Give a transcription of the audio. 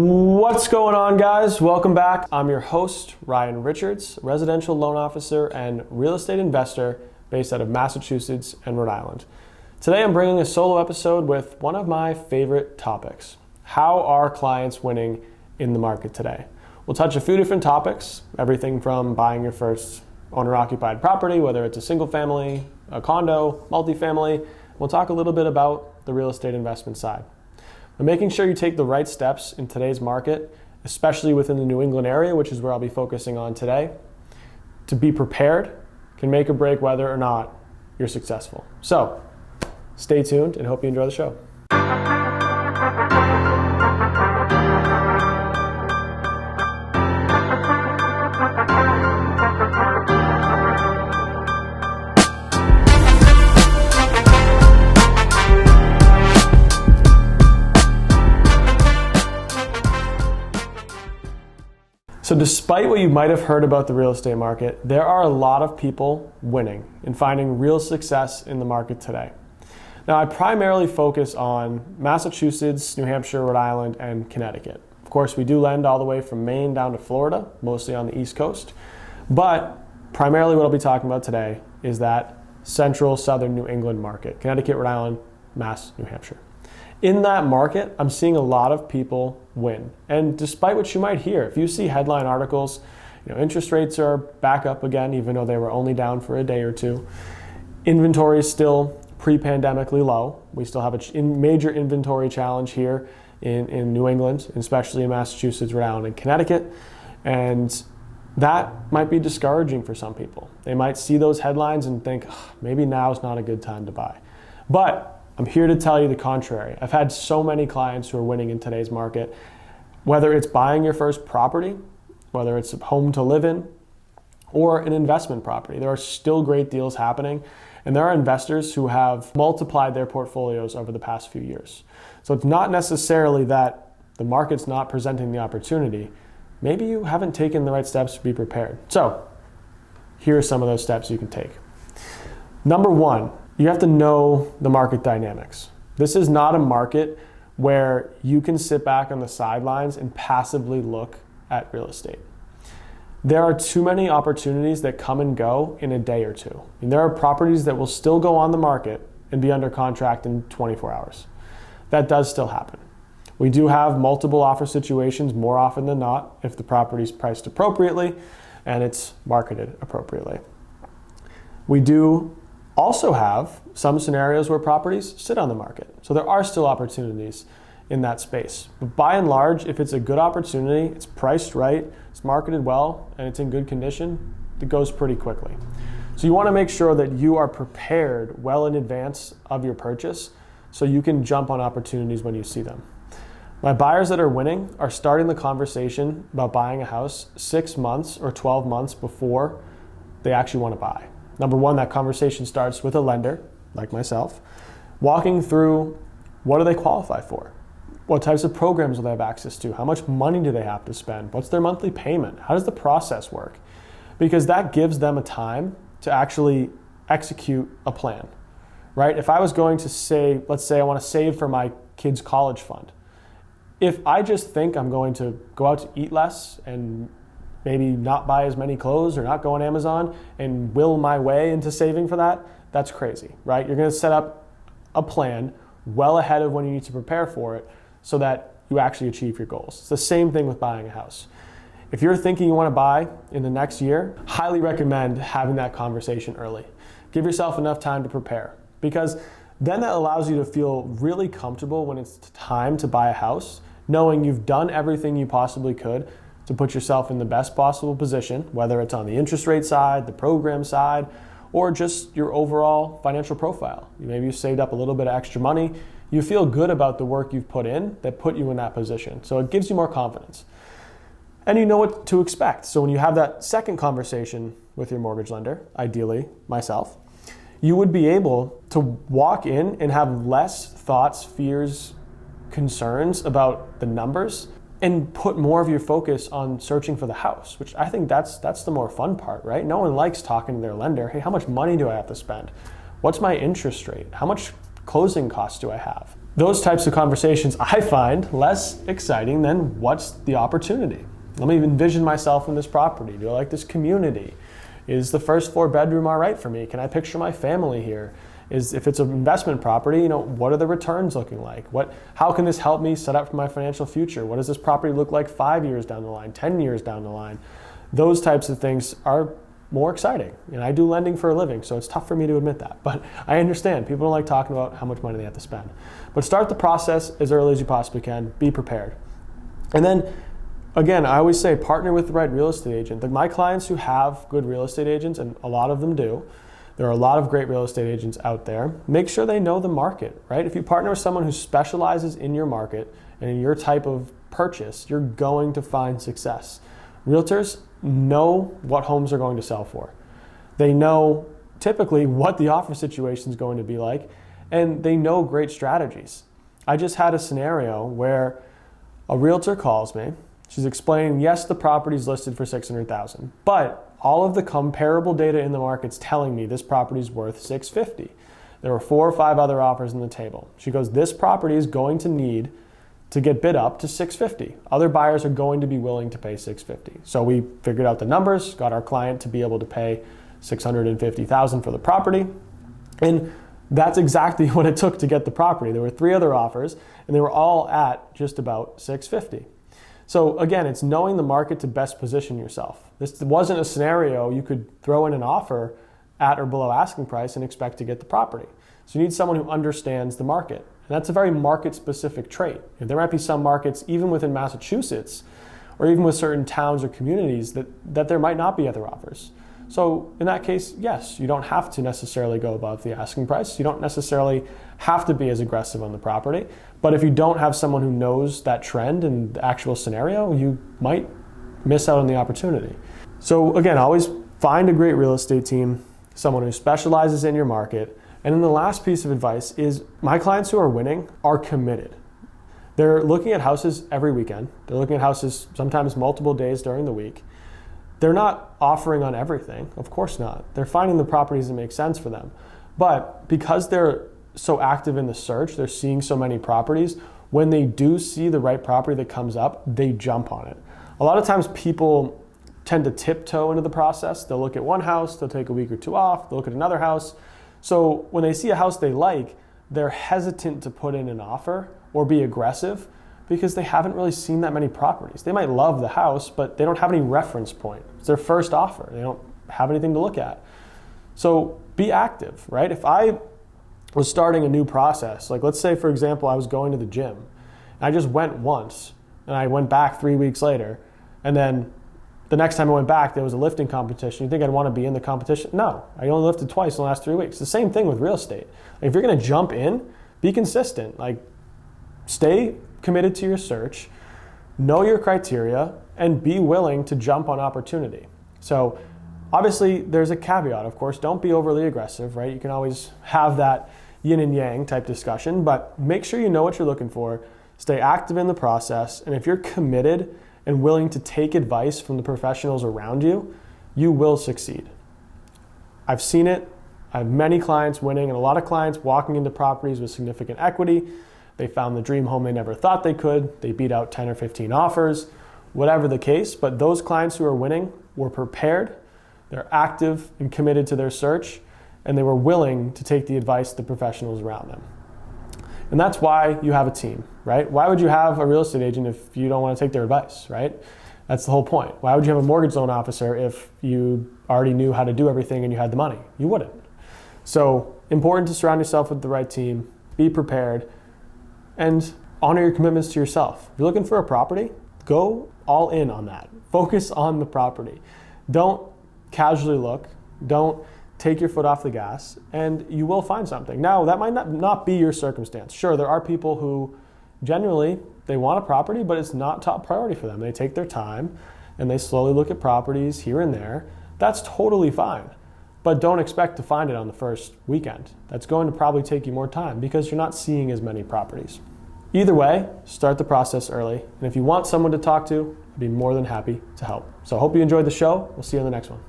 What's going on, guys? Welcome back. I'm your host, Ryan Richards, residential loan officer and real estate investor based out of Massachusetts and Rhode Island. Today I'm bringing a solo episode with one of my favorite topics. How are clients winning in the market today? We'll touch a few different topics, everything from buying your first owner-occupied property, whether it's a single family, a condo, multifamily. We'll talk a little bit about the real estate investment side. But making sure you take the right steps in today's market, especially within the New England area, which is where I'll be focusing on today, to be prepared can make or break whether or not you're successful. So stay tuned and hope you enjoy the show. So despite what you might have heard about the real estate market, there are a lot of people winning and finding real success in the market today. Now, I primarily focus on Massachusetts, New Hampshire, Rhode Island, and Connecticut. Of course, we do lend all the way from Maine down to Florida, mostly on the East Coast. But primarily what I'll be talking about today is that central southern New England market, Connecticut, Rhode Island, Mass, New Hampshire. In that market, I'm seeing a lot of people win. And despite what you might hear, if you see headline articles, interest rates are back up again, even though they were only down for a day or two. Inventory is still pre-pandemically low. We still have a major inventory challenge here in New England, especially in Massachusetts, Rhode Island, and Connecticut. And that might be discouraging for some people. They might see those headlines and think, maybe now is not a good time to buy. But I'm here to tell you the contrary. I've had so many clients who are winning in today's market, whether it's buying your first property, whether it's a home to live in, or an investment property. There are still great deals happening, and there are investors who have multiplied their portfolios over the past few years. So it's not necessarily that the market's not presenting the opportunity. Maybe you haven't taken the right steps to be prepared. So here are some of those steps you can take. Number one, you have to know the market dynamics. This is not a market where you can sit back on the sidelines and passively look at real estate. There are too many opportunities that come and go in a day or two. And there are properties that will still go on the market and be under contract in 24 hours. That does still happen. We do have multiple offer situations more often than not if the property is priced appropriately and it's marketed appropriately. We do also have some scenarios where properties sit on the market. So there are still opportunities in that space. But by and large, if it's a good opportunity, it's priced right, it's marketed well, and it's in good condition, it goes pretty quickly. So you want to make sure that you are prepared well in advance of your purchase so you can jump on opportunities when you see them. My buyers that are winning are starting the conversation about buying a house 6 months or 12 months before they actually want to buy. Number one, that conversation starts with a lender, like myself, walking through what do they qualify for? What types of programs will they have access to? How much money do they have to spend? What's their monthly payment? How does the process work? Because that gives them a time to actually execute a plan, right? If I was going to say, let's say I want to save for my kid's college fund. If I just think I'm going to go out to eat less and maybe not buy as many clothes or not go on Amazon and will my way into saving for that, that's crazy, right? You're going to set up a plan well ahead of when you need to prepare for it so that you actually achieve your goals. It's the same thing with buying a house. If you're thinking you want to buy in the next year, highly recommend having that conversation early. Give yourself enough time to prepare, because then that allows you to feel really comfortable when it's time to buy a house, knowing you've done everything you possibly could to put yourself in the best possible position, whether it's on the interest rate side, the program side, or just your overall financial profile. Maybe you saved up a little bit of extra money. You feel good about the work you've put in that put you in that position. So it gives you more confidence. And you know what to expect. So when you have that second conversation with your mortgage lender, ideally myself, you would be able to walk in and have less thoughts, fears, concerns about the numbers and put more of your focus on searching for the house, which I think that's the more fun part, right? No one likes talking to their lender. Hey, how much money do I have to spend? What's my interest rate? How much closing costs do I have? those types of conversations I find less exciting than what's the opportunity. Let me envision myself in this property. Do I like this community? Is the first floor bedroom all right for me? Can I picture my family here? If it's an investment property, what are the returns looking like? How can this help me set up for my financial future? What does this property look like 5 years down the line, 10 years down the line? Those types of things are more exciting. And I do lending for a living, so it's tough for me to admit that. But I understand. People don't like talking about how much money they have to spend. But start the process as early as you possibly can. Be prepared. And then, again, I always say partner with the right real estate agent. My clients who have good real estate agents, and a lot of them do, there are a lot of great real estate agents out there, make sure they know the market, right? If you partner with someone who specializes in your market and in your type of purchase, you're going to find success. Realtors know what homes are going to sell for. They know typically what the offer situation is going to be like, and they know great strategies. I just had a scenario where a realtor calls me. She's explaining, yes, the property's listed for $600,000, but all of the comparable data in the market's telling me this property's worth $650,000. There were 4 or 5 other offers on the table. She goes, this property is going to need to get bid up to $650,000. Other buyers are going to be willing to pay $650,000. So we figured out the numbers, got our client to be able to pay $650,000 for the property. And that's exactly what it took to get the property. There were 3 other offers, and they were all at just about $650,000. So again, it's knowing the market to best position yourself. This wasn't a scenario you could throw in an offer at or below asking price and expect to get the property. So you need someone who understands the market. And that's a very market-specific trait. There might be some markets, even within Massachusetts, or even with certain towns or communities, that there might not be other offers. So in that case, yes, you don't have to necessarily go above the asking price. You don't necessarily have to be as aggressive on the property. But if you don't have someone who knows that trend and the actual scenario, you might miss out on the opportunity. So again, always find a great real estate team, someone who specializes in your market. And then the last piece of advice is my clients who are winning are committed. They're looking at houses every weekend. They're looking at houses sometimes multiple days during the week. They're not offering on everything, of course not. They're finding the properties that make sense for them. But because they're so active in the search, they're seeing so many properties, when they do see the right property that comes up, they jump on it. A lot of times people tend to tiptoe into the process. They'll look at one house, they'll take a week or 2 off, they'll look at another house. So when they see a house they like, they're hesitant to put in an offer or be aggressive because they haven't really seen that many properties. They might love the house, but they don't have any reference point. It's their first offer. They don't have anything to look at. So be active, right? If I was starting a new process, like let's say, for example, I was going to the gym, and I just went once, and I went back 3 weeks later, and then the next time I went back, there was a lifting competition. You think I'd want to be in the competition? No, I only lifted twice in the last 3 weeks. The same thing with real estate. Like if you're going to jump in, be consistent. Like stay committed to your search, know your criteria, and be willing to jump on opportunity. So obviously there's a caveat, of course. Don't be overly aggressive, right? You can always have that yin and yang type discussion, but make sure you know what you're looking for. Stay active in the process, and if you're committed and willing to take advice from the professionals around you, you will succeed. I've seen it. I have many clients winning and a lot of clients walking into properties with significant equity. They found the dream home they never thought they could. They beat out 10 or 15 offers, whatever the case. But those clients who are winning were prepared, they're active and committed to their search, and they were willing to take the advice of the professionals around them. And that's why you have a team, right? Why would you have a real estate agent if you don't want to take their advice, right? That's the whole point. Why would you have a mortgage loan officer if you already knew how to do everything and you had the money? You wouldn't. So important to surround yourself with the right team, be prepared, and honor your commitments to yourself. If you're looking for a property, go all in on that. Focus on the property. Don't casually look. Don't take your foot off the gas, and you will find something. Now, that might not be your circumstance. Sure, there are people who generally, they want a property, but it's not top priority for them. They take their time, and they slowly look at properties here and there. That's totally fine. But don't expect to find it on the first weekend. That's going to probably take you more time because you're not seeing as many properties. Either way, start the process early. And if you want someone to talk to, I'd be more than happy to help. So I hope you enjoyed the show. We'll see you on the next one.